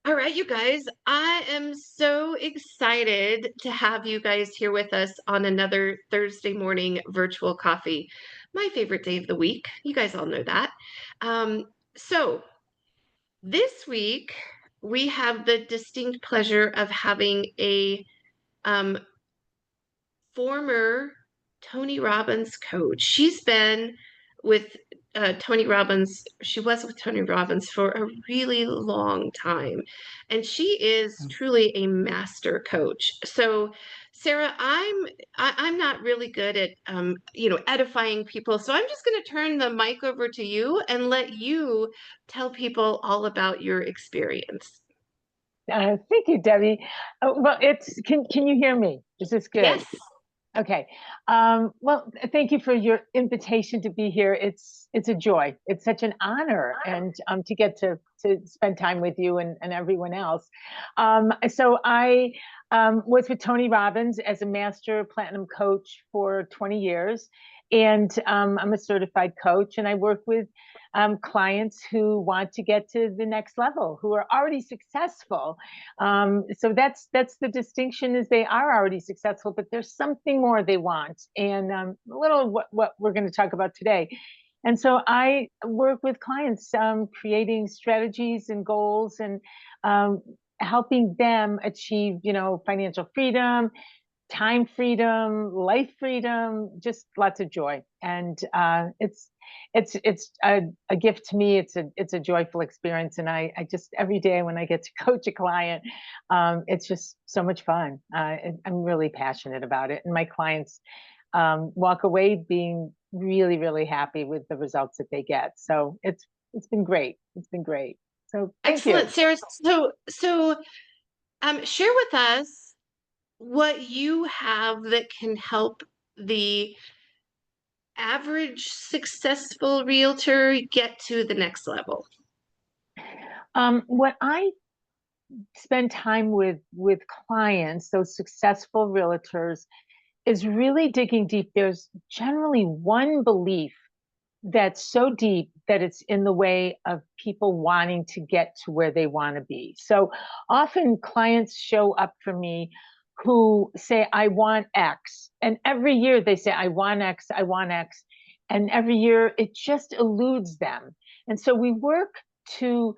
All right, you guys, I am so excited to have you guys here with us on another Thursday morning virtual coffee. My favorite day of the week. You guys all know that. So this week we have the distinct pleasure of having a um, former Tony Robbins coach. She's been with Tony Robbins. She was with Tony Robbins for a really long time, and she is truly a master coach. So, Sarah, I'm not really good at edifying people, so I'm just going to turn the mic over to you and let you tell people all about your experience. Thank you, Debbie. Well, can you hear me? Is this good? Yes. Okay. Well, thank you for your invitation to be here. It's a joy. It's such an honor, and to get to spend time with you and everyone else. So I was with Tony Robbins as a master platinum coach for 20 years, and I'm a certified coach, and I work with clients who want to get to the next level, who are already successful. So that's the distinction, is they are already successful, but there's something more they want, and a little what we're going to talk about today. And so I work with clients, creating strategies and goals, and helping them achieve, financial freedom, time freedom, life freedom, just lots of joy. And it's a gift to me. It's a joyful experience, and I just every day when I get to coach a client, it's just so much fun. I'm really passionate about it, and my clients walk away being really, really happy with the results that they get. So it's been great. It's been great. So thank Excellent, you. Sarah. So share with us what you have that can help the average successful realtor get to the next level. What I spend time with clients, those successful realtors, is really digging deep. There's generally one belief that's so deep that it's in the way of people wanting to get to where they want to be. So often clients show up for me who say, I want X. And every year they say, I want X, I want X. And every year it just eludes them. And so we work to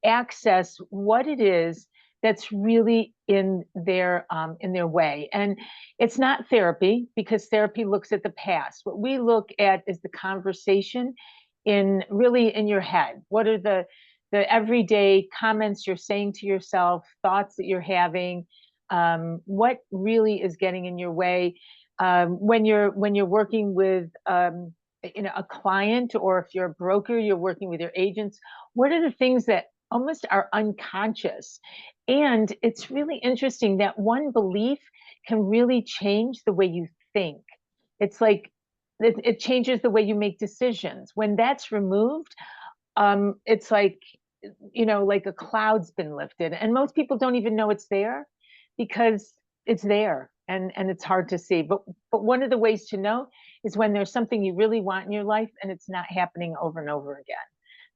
access what it is that's really in their way. And it's not therapy, because therapy looks at the past. What we look at is the conversation in your head. What are the everyday comments you're saying to yourself, thoughts that you're having, what really is getting in your way, when you're working with a client, or if you're a broker, you're working with your agents. What are the things that almost are unconscious? And it's really interesting that one belief can really change the way you think. It's like it changes the way you make decisions. When that's removed, it's like, like a cloud's been lifted, and most people don't even know it's there, because it's there, and it's hard to see. But one of the ways to know is when there's something you really want in your life and it's not happening over and over again.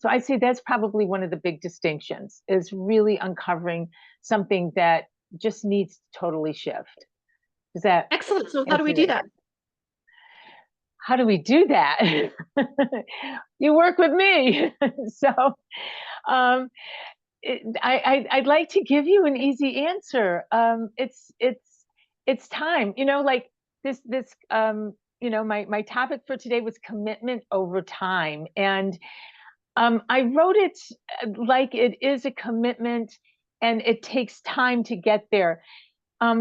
So I say that's probably one of the big distinctions, is really uncovering something that just needs to totally shift. Does that Excellent. So how do we answer do that? that? How do we do that? You work with me. So um, I'd like to give you an easy answer. It's time. Like this. My topic for today was commitment over time, and I wrote it like it is a commitment, and it takes time to get there.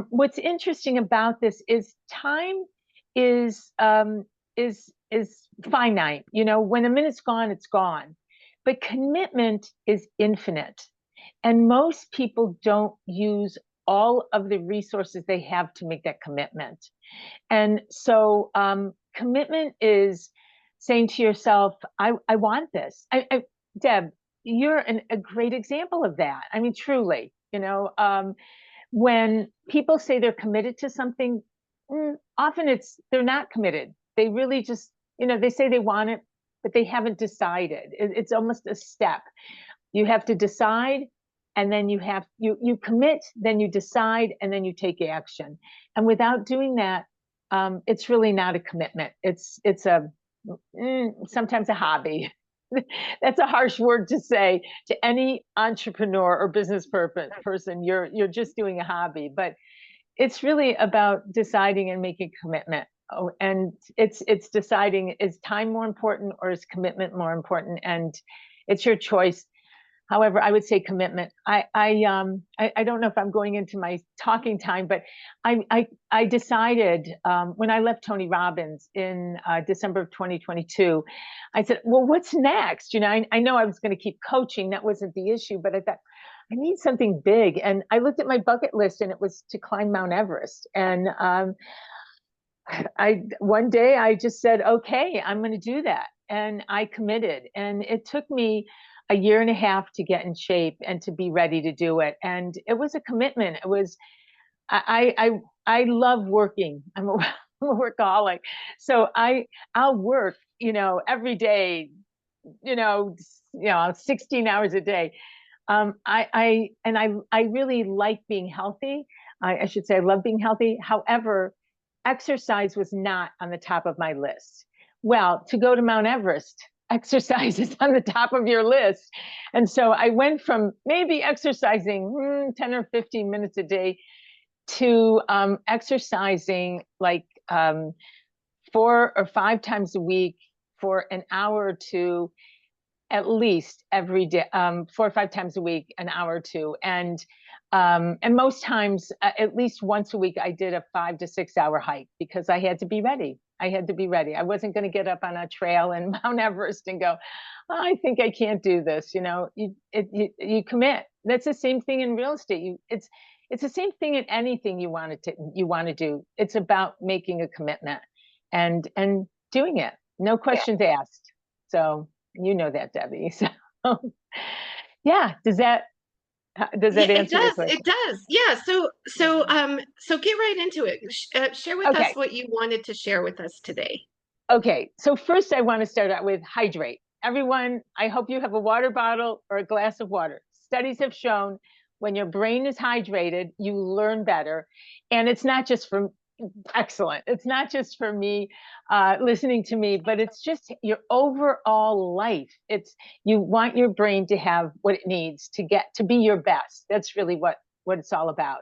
What's interesting about this is time is um, is finite. When a minute's gone, it's gone. But commitment is infinite, and most people don't use all of the resources they have to make that commitment. And so, commitment is saying to yourself, I want this. Deb, you're a great example of that. I mean, truly, when people say they're committed to something, often they're not committed. They really just, they say they want it, but they haven't decided. It's almost a step. You have to decide, and then you commit, then you decide, and then you take action. And without doing that, it's really not a commitment. It's sometimes a hobby. That's a harsh word to say to any entrepreneur or business person. You're just doing a hobby, but it's really about deciding and making a commitment. Oh, and it's deciding, is time more important or is commitment more important? And it's your choice. However, I would say commitment. I don't know if I'm going into my talking time, but I decided when I left Tony Robbins in December of 2022, I said, well, what's next? You know, I know I was going to keep coaching. That wasn't the issue, but I thought I need something big. And I looked at my bucket list, and it was to climb Mount Everest. And one day I just said, okay, I'm going to do that. And I committed. And it took me a year and a half to get in shape and to be ready to do it. And it was a commitment. It was, I love working. I'm a workaholic. So I'll work, every day, 16 hours a day. I really like being healthy. I should say I love being healthy. However, exercise was not on the top of my list. Well, to go to Mount Everest, exercise is on the top of your list. And so I went from maybe exercising 10 or 15 minutes a day to exercising like 4 or 5 times a week for an hour or two, at least every day, 4 or 5 times a week, an hour or two. And most times, at least once a week, I did a 5 to 6 hour hike because I had to be ready. I had to be ready. I wasn't going to get up on a trail in Mount Everest and go, oh, I think I can't do this. You commit. That's the same thing in real estate. It's the same thing in anything you want to do. It's about making a commitment and doing it. No questions asked. So you know that, Debbie. So yeah, does that answer your question? It does. Yeah. So get right into it. Share with us Okay. what you wanted to share with us today. Okay. So first I want to start out with hydrate. Everyone, I hope you have a water bottle or a glass of water. Studies have shown when your brain is hydrated, you learn better. And it's not just for excellent. It's not just for me listening to me, but it's just your overall life. You want your brain to have what it needs to get to be your best. That's really what it's all about.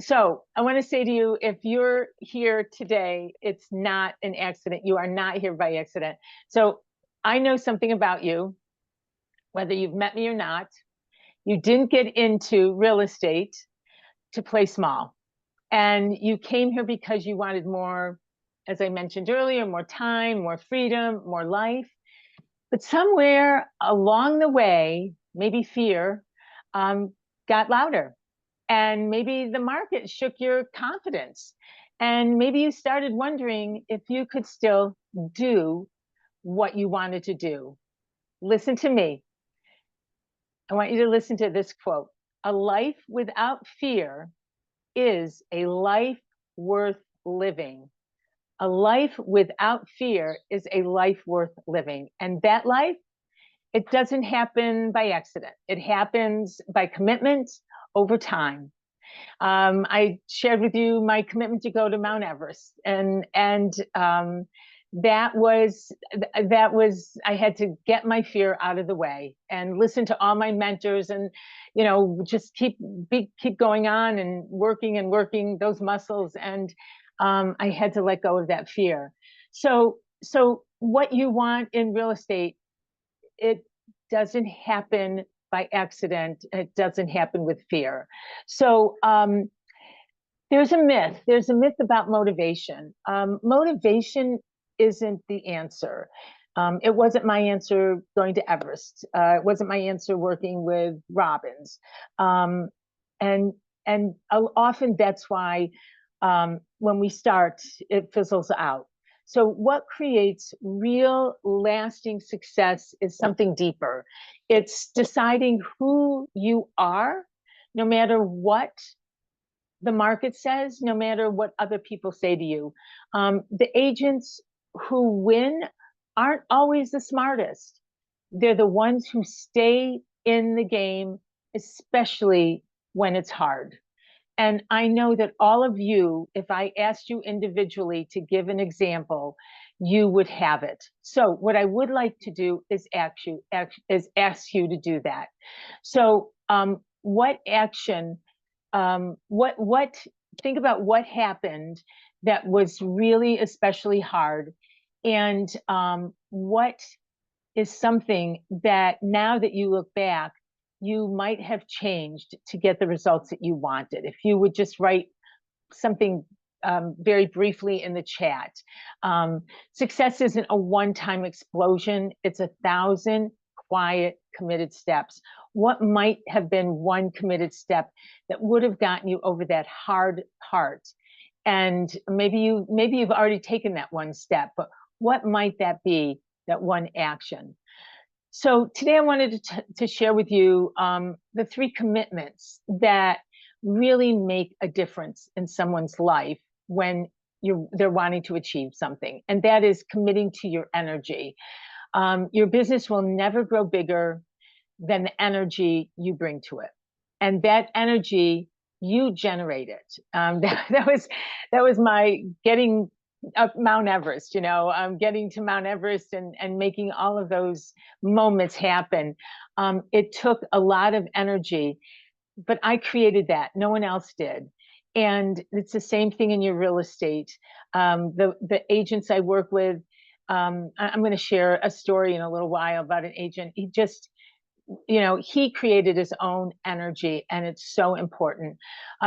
So I want to say to you, if you're here today, it's not an accident. You are not here by accident. So I know something about you, whether you've met me or not. You didn't get into real estate to play small. And you came here because you wanted more, as I mentioned earlier, more time, more freedom, more life. But somewhere along the way, maybe fear got louder. And maybe the market shook your confidence. And maybe you started wondering if you could still do what you wanted to do. Listen to me. I want you to listen to this quote. A life without fear is a life worth living. A life without fear is a life worth living. And that life, it doesn't happen by accident. It happens by commitment over time. I shared with you my commitment to go to Mount Everest, and that was I had to get my fear out of the way and listen to all my mentors, and just keep going on and working those muscles, and I had to let go of that fear. So what you want in real estate, it doesn't happen by accident. It doesn't happen with fear. So there's a myth about motivation. Motivation isn't the answer. It wasn't my answer going to Everest. It wasn't my answer working with Robbins. And often that's why when we start, it fizzles out. So what creates real lasting success is something deeper. It's deciding who you are, no matter what the market says, no matter what other people say to you. The agents who win aren't always the smartest. They're the ones who stay in the game especially when it's hard. And I know that all of you, if I asked you individually to give an example, you would have it. So what I would like to do is ask you to do that. So what action, what think about what happened that was really especially hard, and what is something that now that you look back, you might have changed to get the results that you wanted. If you would just write something very briefly in the chat. Success isn't a one-time explosion, it's 1,000 quiet, committed steps. What might have been one committed step that would have gotten you over that hard part? And maybe you've already taken that one step, but what might that be, that one action? So today I wanted to share with you the 3 commitments that really make a difference in someone's life when they're wanting to achieve something. And that is committing to your energy. Your business will never grow bigger than the energy you bring to it. And that energy, you generate it. That was my getting up Mount Everest, getting to Mount Everest and making all of those moments happen. It took a lot of energy, but I created that. No one else did. And it's the same thing in your real estate. The agents I work with, I'm going to share a story in a little while about an agent. He created his own energy, and it's so important.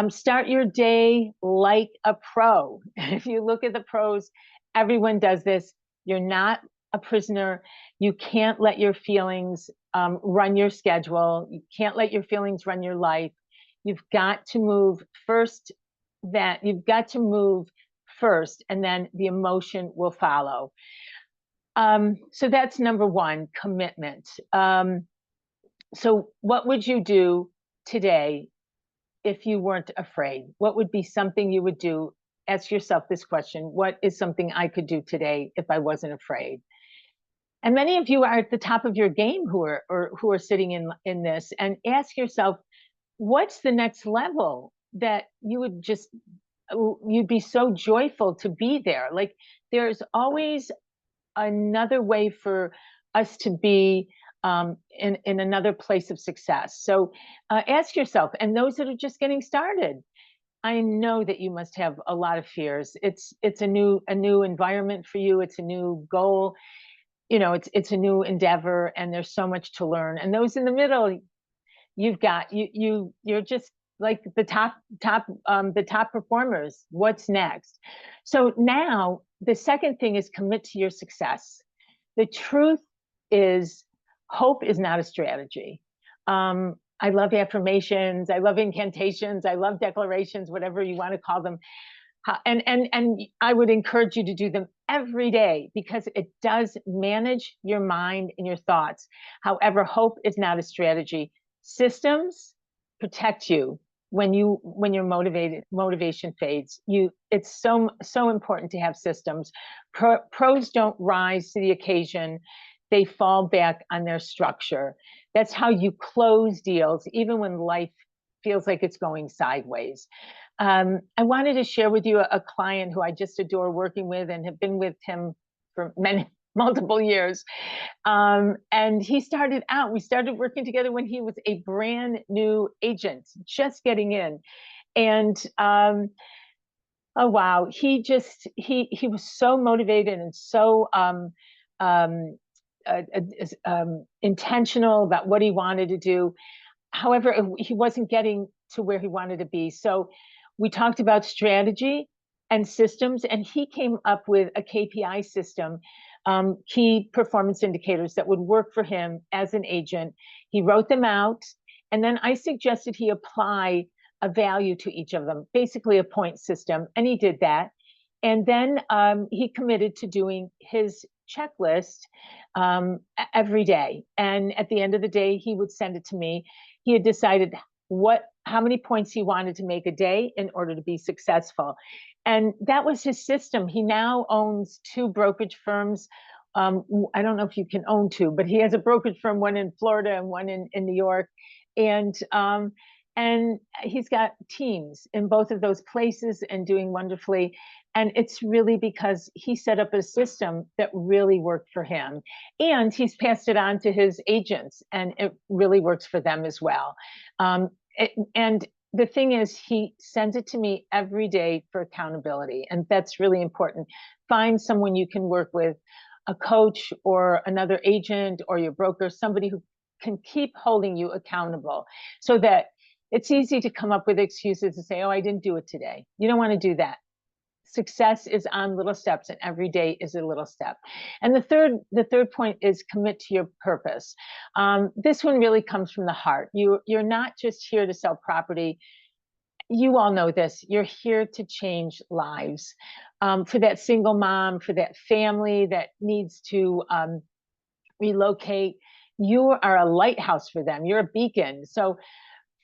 Start your day like a pro. If you look at the pros, everyone does this. You're not a prisoner. You can't let your feelings run your schedule. You can't let your feelings run your life. You've got to move first. You've got to move first, and then the emotion will follow. So that's number 1, commitment. So what would you do today if you weren't afraid? What would be something you would do? Ask yourself this question: what is something I could do today if I wasn't afraid? And many of you are at the top of your game who are sitting in this, and ask yourself, what's the next level that you'd be so joyful to be there? Like, there's always another way for us to be in another place of success. So ask yourself, and those that are just getting started, I know that you must have a lot of fears. It's a new environment for you. It's a new goal. It's a new endeavor, and there's so much to learn. And those in the middle, you're just like the top performers. What's next? So now the second thing is commit to your success. The truth is, hope is not a strategy. I love affirmations. I love incantations. I love declarations, whatever you want to call them. And I would encourage you to do them every day, because it does manage your mind and your thoughts. However, hope is not a strategy. Systems protect you when you're motivation fades. It's so important to have systems. Pros don't rise to the occasion. They fall back on their structure. That's how you close deals, even when life feels like it's going sideways. I wanted to share with you a client who I just adore working with and have been with him for multiple years. And we started working together when he was a brand new agent, just getting in. And oh wow, he was so motivated and so intentional about what he wanted to do. However, he wasn't getting to where he wanted to be. So we talked about strategy and systems, and he came up with a KPI system, key performance indicators that would work for him as an agent. He wrote them out, and then I suggested he apply a value to each of them, basically a point system, and he did that. And then he committed to doing his checklist every day. And at the end of the day, he would send it to me. He had decided how many points he wanted to make a day in order to be successful. And that was his system. He now owns 2 brokerage firms. I don't know if you can own 2, but he has a brokerage firm, one in Florida and one in New York. And he's got teams in both of those places and doing wonderfully. And it's really because he set up a system that really worked for him. And he's passed it on to his agents, and it really works for them as well. And the thing is, he sends it to me every day for accountability. And that's really important. Find someone you can work with, a coach or another agent or your broker, somebody who can keep holding you accountable, so that it's easy to come up with excuses and say, oh, I didn't do it today. You don't want to do that. Success is on little steps, and every day is a little step. And the third point is commit to your purpose. This one really comes from the heart. You're not just here to sell property. You all know this. You're here to change lives. For that single mom, for that family that needs to relocate, you are a lighthouse for them. You're a beacon. So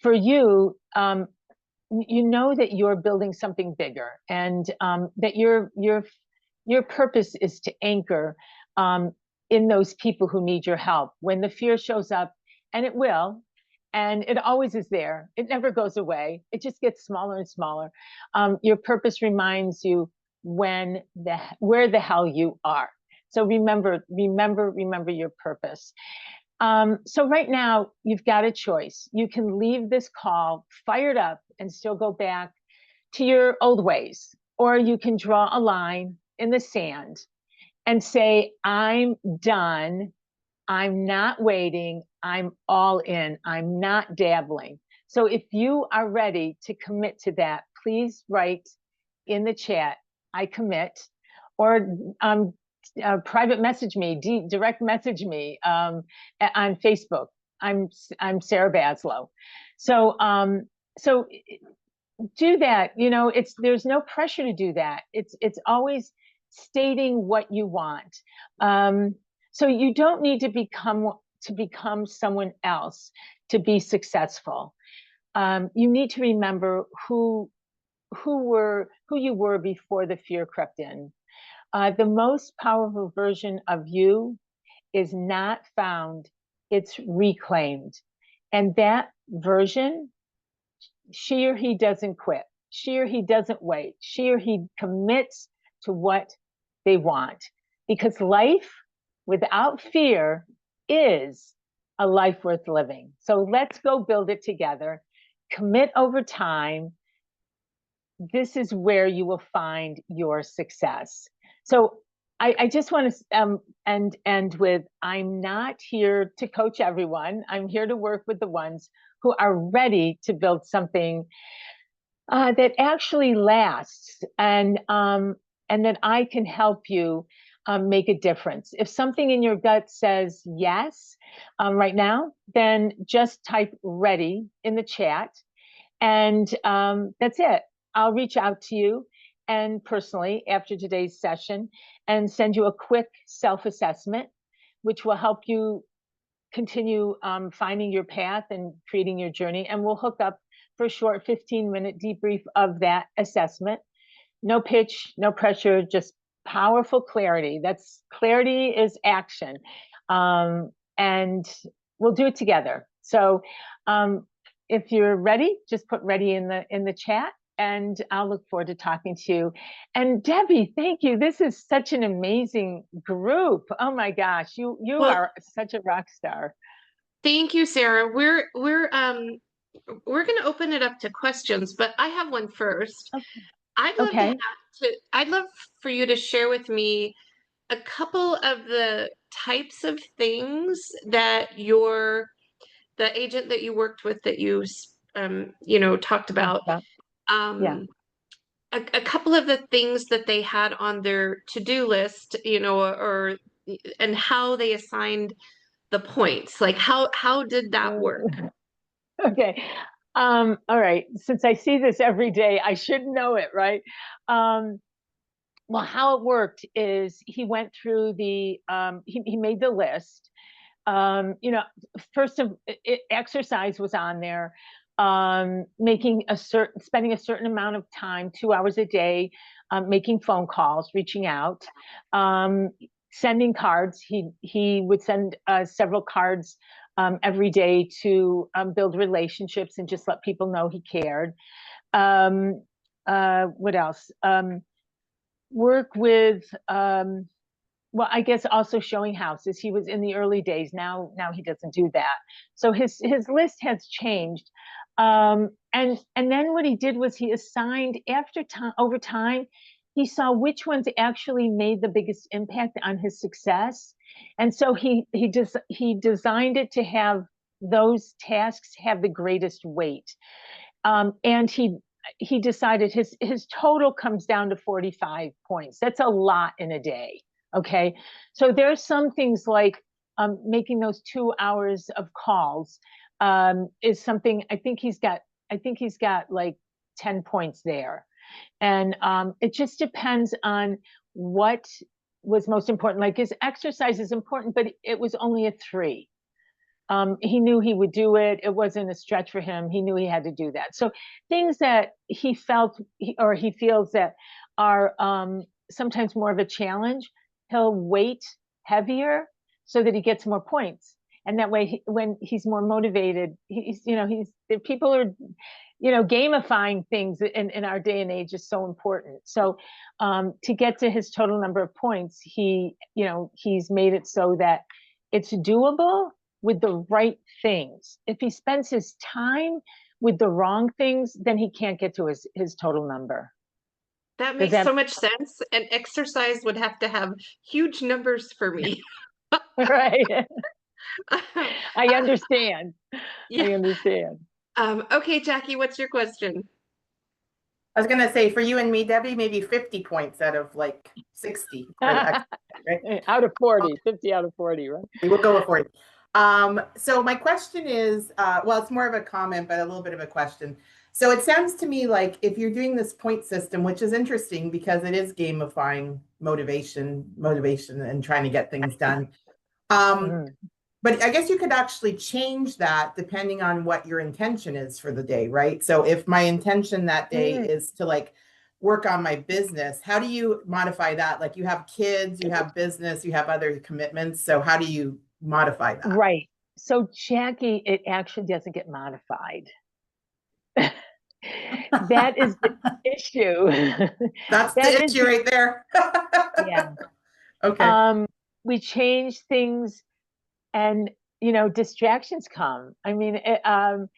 for you, you know that you're building something bigger, and that your purpose is to anchor in those people who need your help when the fear shows up, and it will, and it always is there. It never goes away. It just gets smaller and smaller. Your purpose reminds you where the hell you are. So remember your purpose. So right now, you've got a choice. You can leave this call fired up and still go back to your old ways, or you can draw a line in the sand and say, I'm done. I'm not waiting. I'm all in. I'm not dabbling. So if you are ready to commit to that, please write in the chat, I commit, or private message me, direct message me on Facebook. I'm Sara Basloe. So so do that. You know, there's no pressure to do that. It's always stating what you want. So you don't need to become someone else to be successful. You need to remember who you were before the fear crept in. The most powerful version of you is not found, it's reclaimed. And that version, she or he doesn't quit. She or he doesn't wait. She or he commits to what they want. Because life without fear is a life worth living. So let's go build it together. Commit over time. This is where you will find your success. So I just want to end with, I'm not here to coach everyone. I'm here to work with the ones who are ready to build something that actually lasts, and that I can help you make a difference. If something in your gut says yes right now, then just type ready in the chat, and that's it. I'll reach out to you and personally after today's session and send you a quick self-assessment, which will help you continue finding your path and creating your journey. And we'll hook up for a short 15-minute debrief of that assessment. No pitch, no pressure, just powerful clarity. Clarity is action. And we'll do it together. So if you're ready, just put ready in the chat, and I'll look forward to talking to you. And Debbie, thank you. This is such an amazing group. Oh my gosh, you are such a rock star. Thank you, Sara. We're going to open it up to questions, but I have one first. Okay. I'd love for you to share with me a couple of the types of things that the agent that you worked with, that you talked about, Yeah. a couple of the things that they had on their to-do list, and how they assigned the points. Like how did that work? Okay. All right. Since I see this every day, I should know it, right? Well, how it worked is he went through he made the list. First exercise was on there. Spending a certain amount of time, 2 hours a day, making phone calls, reaching out, sending cards. He would send several cards every day to build relationships and just let people know he cared. What else? Work with, well, I guess also showing houses. He was in the early days. Now he doesn't do that. So his list has changed. And then what he did was he assigned over time, he saw which ones actually made the biggest impact on his success. And so he designed it to have those tasks have the greatest weight. And he decided his total comes down to 45 points. That's a lot in a day. Okay. So there's some things like making those 2 hours of calls is something I think he's got like 10 points there. And it just depends on what was most important. Like his exercise is important, but it was only a 3. He knew he would do it. It wasn't a stretch for him. He knew he had to do that. So things that he felt or he feels that are sometimes more of a challenge, he'll weight heavier so that he gets more points. And that way, when he's more motivated, people are, gamifying things in our day and age is so important. So to get to his total number of points, he's made it so that it's doable with the right things. If he spends his time with the wrong things, then he can't get to his total number. That makes so much sense. And exercise would have to have huge numbers for me. Right. I understand. Yeah. I understand. Okay, Jackie, what's your question? I was gonna say for you and me, Debbie, maybe 50 points out of like 60. Right? Out of 40, 50 out of 40, right? We'll go with 40. So my question is, well, it's more of a comment, but a little bit of a question. So it sounds to me like if you're doing this point system, which is interesting because it is gamifying motivation and trying to get things done. But I guess you could actually change that depending on what your intention is for the day, right? So if my intention that day is to like work on my business, how do you modify that? Like you have kids, you have business, you have other commitments. So how do you modify that? Right. So Jackie, it actually doesn't get modified. That is the issue. That's the issue right there. Yeah. Okay. We change things and, distractions come. I mean, I'll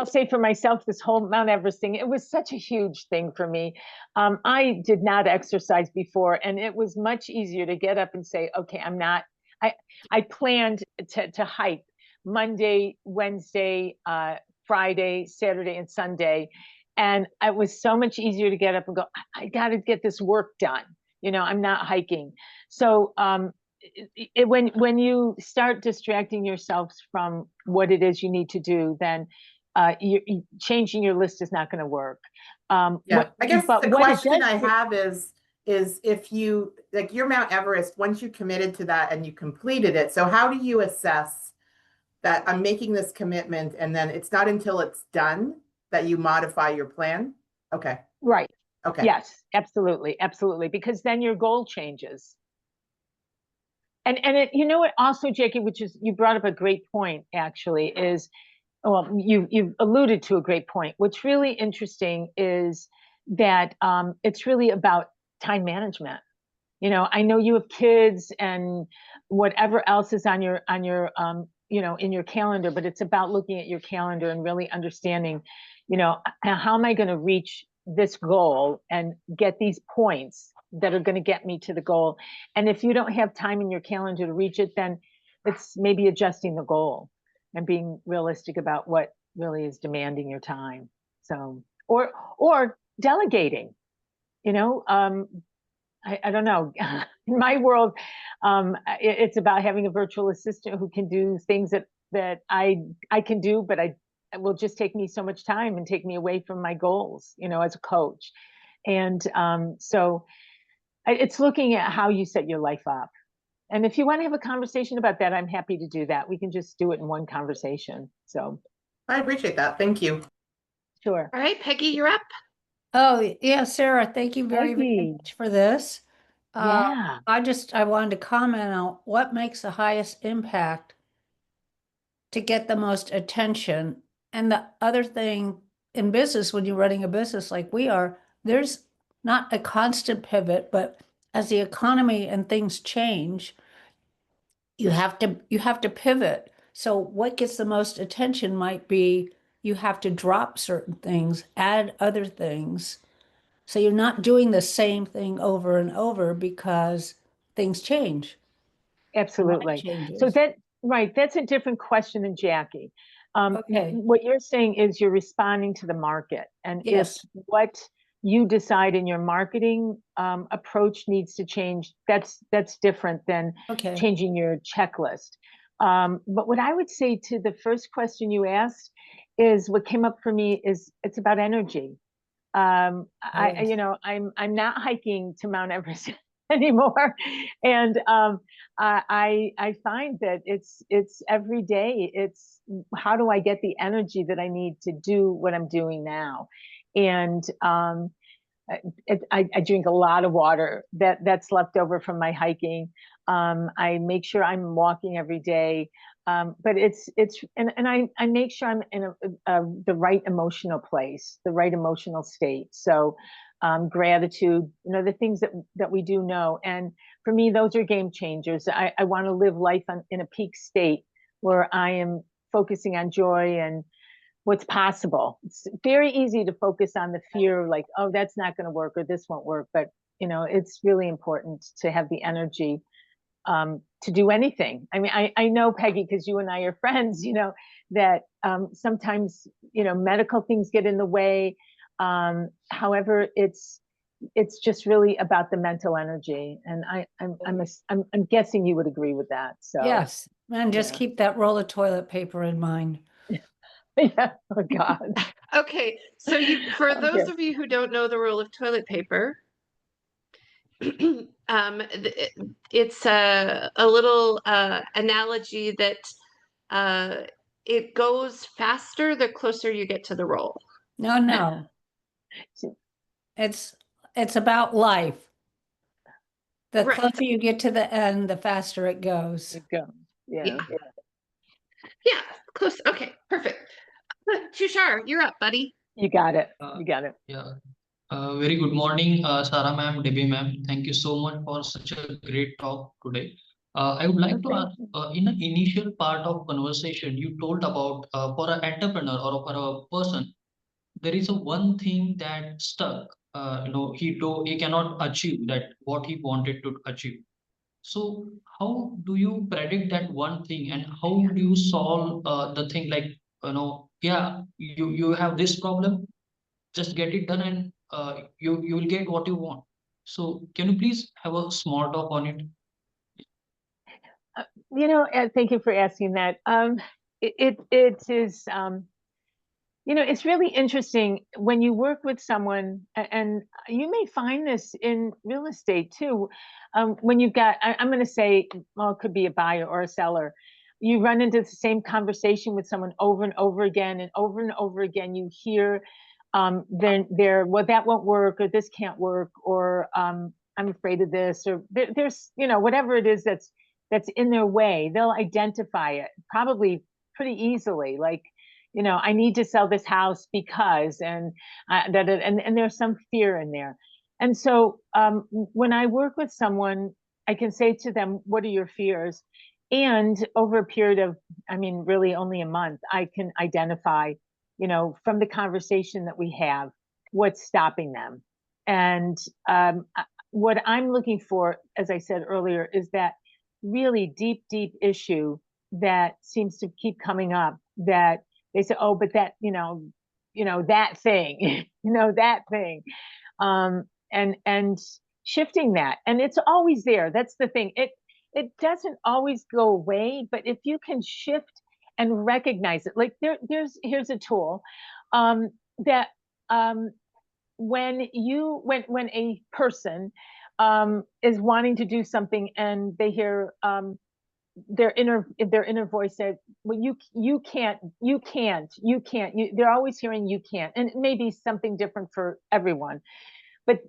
say for myself, this whole Mount Everest thing, it was such a huge thing for me. I did not exercise before, and it was much easier to get up and say, okay, I planned to hike Monday, Wednesday, Friday, Saturday, and Sunday. And it was so much easier to get up and go, I got to get this work done. I'm not hiking. So when you start distracting yourselves from what it is you need to do, then changing your list is not going to work. I guess the question I have is if you, like your Mount Everest, once you committed to that and you completed it, so how do you assess that I'm making this commitment and then it's not until it's done that you modify your plan? Okay. Right. Okay. Yes, absolutely. Absolutely. Because then your goal changes. And it, what also, Jackie, which is, you brought up a great point, actually, is, well, you've alluded to a great point. What's really interesting is that it's really about time management. I know you have kids and whatever else is on your in your calendar, but it's about looking at your calendar and really understanding, how am I going to reach this goal and get these points that are going to get me to the goal. And if you don't have time in your calendar to reach it, then it's maybe adjusting the goal and being realistic about what really is demanding your time. So, or delegating, I don't know. In my world, it's about having a virtual assistant who can do things that I can do, but it will just take me so much time and take me away from my goals, as a coach. And so it's looking at how you set your life up. And if you want to have a conversation about that, I'm happy to do that. We can just do it in one conversation. So I appreciate that. Thank you. Sure. All right, Peggy, you're up. Oh, yeah, Sarah, thank you very, very much for this. Yeah. I wanted to comment on what makes the highest impact to get the most attention. And the other thing in business, when you're running a business like we are, there's not a constant pivot, but as the economy and things change, you have to pivot. So what gets the most attention might be you have to drop certain things, add other things. So you're not doing the same thing over and over because things change. Absolutely. So Changes. that's a different question than Jackie. Okay. What you're saying is you're responding to the market, and Yes. if what you decide in your marketing approach needs to change, that's different than Okay. changing your checklist. But what I would say to the first question you asked is what came up for me is it's about energy. Yes. I'm not hiking to Mount Everest anymore, and I find that it's every day. It's how do I get the energy that I need to do what I'm doing now, and I drink a lot of water that's left over from my hiking. I make sure I'm walking every day. But I make sure I'm in the right emotional place, the right emotional state. So gratitude, the things that we do know. And for me, those are game changers. I want to live life in a peak state where I am focusing on joy and what's possible. It's very easy to focus on the fear, like, oh, that's not going to work or this won't work. But, it's really important to have the energy to do anything. I mean, I know, Peggy, because you and I are friends, that sometimes, medical things get in the way. However, it's just really about the mental energy. And I'm guessing you would agree with that. So Yes. And just yeah. keep that roll of toilet paper in mind. Yeah. Oh God. Okay, so for those Okay. of you who don't know the rule of toilet paper, it's a little analogy that it goes faster the closer you get to the roll. No. It's about life. The Right. closer you get to the end, the faster it goes. It goes. Yeah. Yeah, close. Okay, perfect. Tushar, you're up, buddy. You got it. You got it. Yeah. Very good morning, Sara ma'am, Debbie ma'am. Thank you so much for such a great talk today. I would like to ask, in the initial part of conversation, you told about for an entrepreneur or for a person, there is a one thing that stuck. He cannot achieve that what he wanted to achieve. So how do you predict that one thing, and how do you solve the thing? Like, yeah, you have this problem, just get it done, and you will get what you want. So can you please have a small talk on it? Thank you for asking that. It is, it's really interesting when you work with someone, and you may find this in real estate too. When you've got, I'm going to say, well, it could be a buyer or a seller. You run into the same conversation with someone over and over again, and over again, you hear, well, that won't work, or this can't work, or I'm afraid of this, or there's, whatever it is that's in their way. They'll identify it probably pretty easily, like, I need to sell this house because, and there's some fear in there. And so when I work with someone, I can say to them, what are your fears? And over a period of, really only a month, I can identify, from the conversation that we have, what's stopping them. And what I'm looking for, as I said earlier, is that really deep issue that seems to keep coming up, that they say, oh, but that, that thing, that thing. And shifting that. And it's always there. That's the thing. It doesn't always go away, but if you can shift and recognize it, like here's a tool that when a person is wanting to do something and they hear their inner voice said, well, you can't, they're always hearing you can't. And it may be something different for everyone, but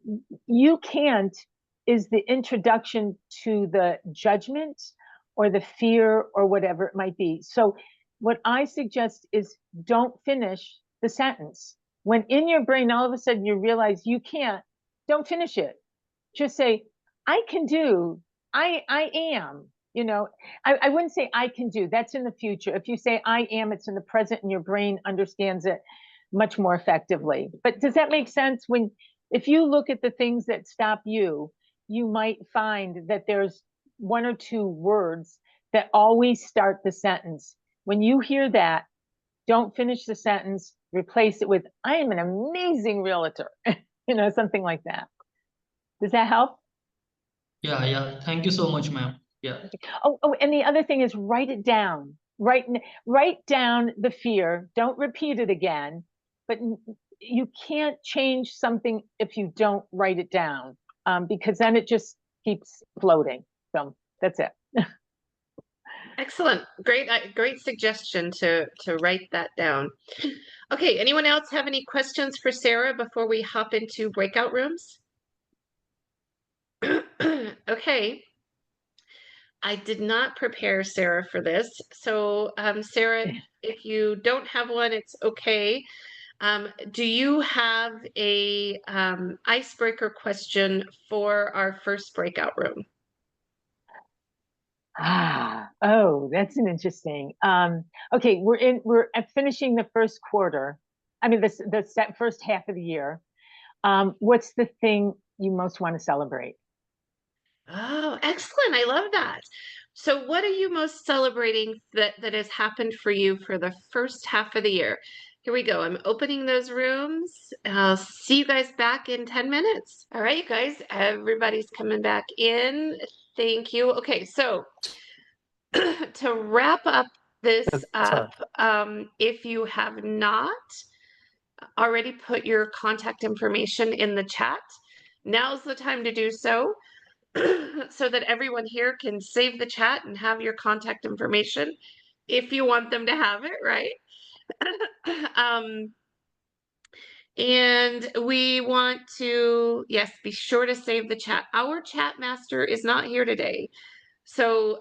you can't is the introduction to the judgment or the fear or whatever it might be. So what I suggest is don't finish the sentence. When in your brain, all of a sudden you realize you can't, don't finish it. Just say, I can do, I am, I wouldn't say I can do, that's in the future. If you say I am, it's in the present and your brain understands it much more effectively. But does that make sense? If you look at the things that stop you, you might find that there's one or two words that always start the sentence. When you hear that, don't finish the sentence, replace it with, I am an amazing realtor, something like that. Does that help? Yeah. Thank you so much, ma'am. Yeah. Oh, and the other thing is write it down. Write down the fear. Don't repeat it again. But you can't change something if you don't write it down, because then it just keeps floating. So that's it. Excellent. Great suggestion to write that down. Okay, anyone else have any questions for Sara before we hop into breakout rooms? Okay. I did not prepare Sara for this. So, Sara, if you don't have one, it's okay. Do you have a icebreaker question for our first breakout room? Oh, that's an interesting. Okay, we're finishing the first quarter. I mean, the first half of the year. What's the thing you most want to celebrate? Oh, excellent. I love that. So what are you most celebrating that has happened for you for the first half of the year? Here we go. I'm opening those rooms. I'll see you guys back in 10 minutes. All right, you guys, everybody's coming back in. Thank you. Okay, so to wrap up this up, if you have not already put your contact information in the chat, now's the time to do so. So that everyone here can save the chat and have your contact information if you want them to have it, right? And we want to, yes, be sure to save the chat. Our chat master is not here today. So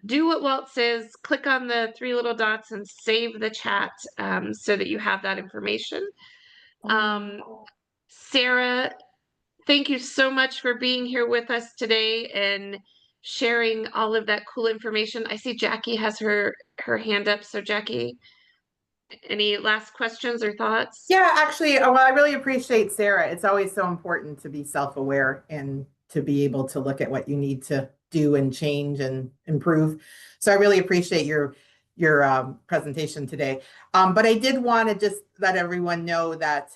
do what Walt says, click on the three little dots and save the chat so that you have that information. Sara, thank you so much for being here with us today and sharing all of that cool information. I see Jackie has her hand up. So Jackie, any last questions or thoughts? Yeah, actually, well, I really appreciate Sara. It's always so important to be self-aware and to be able to look at what you need to do and change and improve. So I really appreciate your presentation today. But I did want to just let everyone know that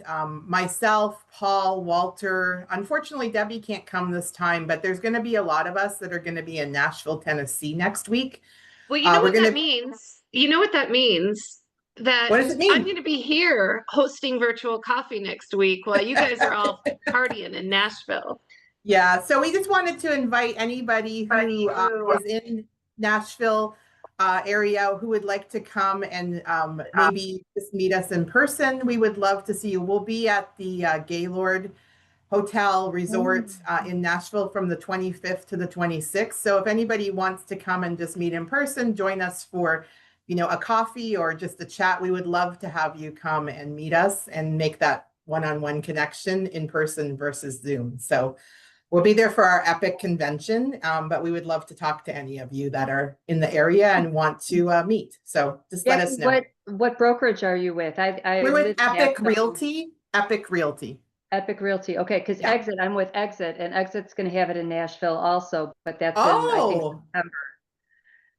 myself, Paul, Walter, unfortunately, Debbie can't come this time, but there's going to be a lot of us that are going to be in Nashville, Tennessee next week. Well, you know what that means? You know what that means? That what does it mean? I'm going to be here hosting virtual coffee next week while you guys are all partying in Nashville. Yeah, so we just wanted to invite anybody who is in Nashville area who would like to come and maybe just meet us in person. We would love to see you. We'll be at the Gaylord Hotel Resort in Nashville from the 25th to the 26th. So if anybody wants to come and just meet in person, join us for a coffee or just a chat, we would love to have you come and meet us and make that one-on-one connection in person versus Zoom. So we'll be there for our EPIC convention, but we would love to talk to any of you that are in the area and want to meet. So just let us know. What brokerage are you with? We're with EPIC Realty. EPIC Realty. EPIC Realty. Okay, because Exit, I'm with Exit, and Exit's going to have it in Nashville also, but that's in, I think, September.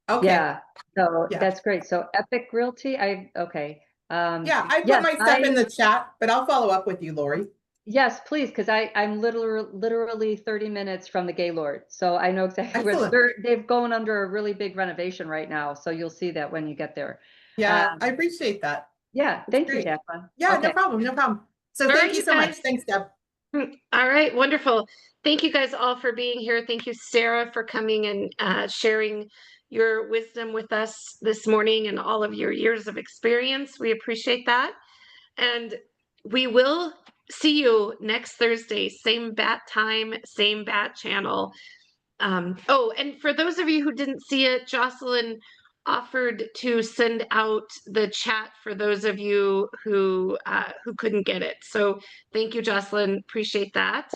Okay. Yeah, so that's great. So EPIC Realty, okay. Yeah, I put my stuff in the chat, but I'll follow up with you, Lori. Yes, please, because I'm literally 30 minutes from the Gaylord, so I know exactly where they've gone under a really big renovation right now. So you'll see that when you get there. Yeah, I appreciate that. Yeah, thank you, Jacqueline. Yeah, okay. No problem. So thank you so much. Thanks, Deb. All right, wonderful. Thank you guys all for being here. Thank you, Sara, for coming and sharing your wisdom with us this morning and all of your years of experience. We appreciate that. And we will see you next Thursday, same bat time, same bat channel. Oh, and for those of you who didn't see it, Jocelyn offered to send out the chat for those of you who couldn't get it. So thank you, Jocelyn. Appreciate that.